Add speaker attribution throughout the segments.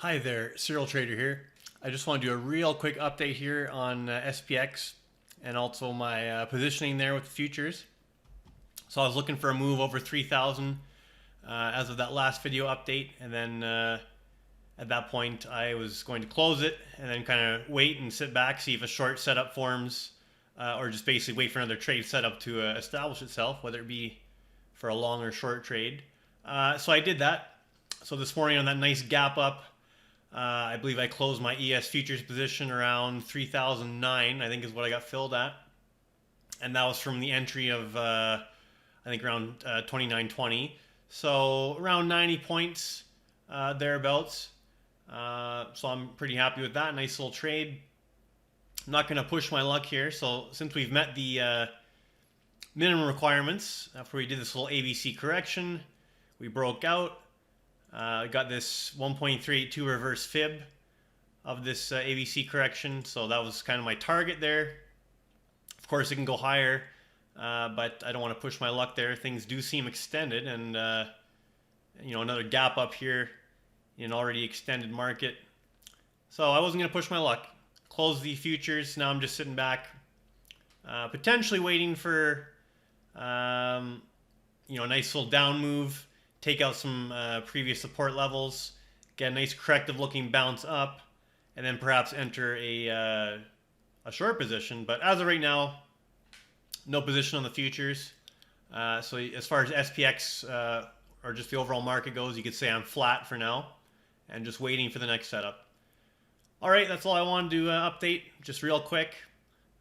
Speaker 1: Hi there, Serial Trader here. I just want to do a real quick update here on SPX and also my positioning there with the futures. So I was looking for a move over 3,000 as of that last video update, and then at that point I was going to close it and then kind of wait and sit back, see if a short setup forms, or just basically wait for another trade setup to establish itself, whether it be for a long or short trade. So I did that. So this morning on that nice gap up, I believe I closed my ES futures position around 3009, I think is what I got filled at. And that was from the entry of, I think around 2920. So around 90 points, thereabouts. So I'm pretty happy with that. Nice little trade. I'm not going to push my luck here. So since we've met the minimum requirements, after we did this little ABC correction, we broke out. Got this 1.382 reverse fib of this ABC correction, so that was kind of my target there. Of course, it can go higher, but I don't want to push my luck there. Things do seem extended, and another gap up here in an already extended market. So I wasn't going to push my luck. Close the futures. Now I'm just sitting back, potentially waiting for a nice little down move. Take out some previous support levels, get a nice corrective looking bounce up, and then perhaps enter a short position. But as of right now, no position on the futures. So as far as SPX or just the overall market goes, you could say I'm flat for now and just waiting for the next setup. All right, that's all I wanted to update, just real quick.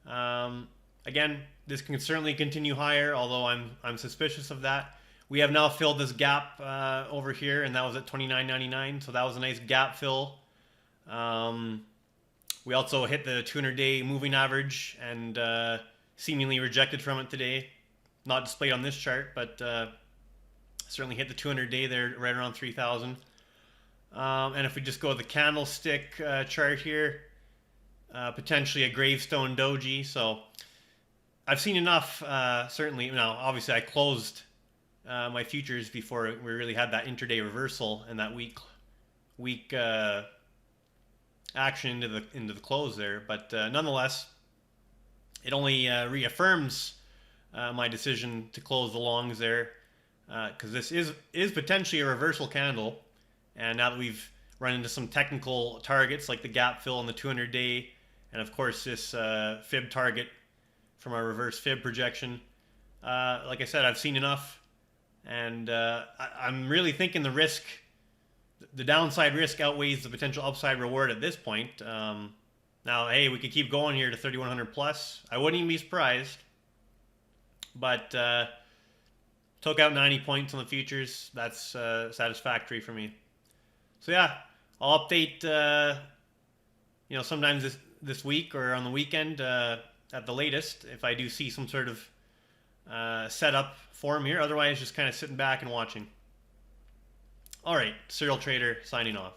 Speaker 1: Again, this can certainly continue higher, although I'm suspicious of that. We have now filled this gap over here, and that was at 29.99, so that was a nice gap fill. We also hit the 200-day moving average and seemingly rejected from it today. Not displayed on this chart, but certainly hit the 200-day there right around 3,000. And if we just go to the candlestick chart here, potentially a gravestone doji. So I've seen enough, certainly. Now, obviously, I closed my futures before we really had that intraday reversal and that weak action into the close there. But nonetheless, it only reaffirms my decision to close the longs there, because this is potentially a reversal candle. And now that we've run into some technical targets like the gap fill on the 200-day, and of course this fib target from our reverse fib projection, like I said, I've seen enough. And I'm really thinking the downside risk outweighs the potential upside reward at this point. Now, hey, we could keep going here to 3,100 plus. I wouldn't even be surprised. But took out 90 points on the futures. That's satisfactory for me. So yeah, I'll update sometimes this week or on the weekend at the latest if I do see some sort of setup form here. Otherwise, just kind of sitting back and watching. All right, Serial Trader signing off.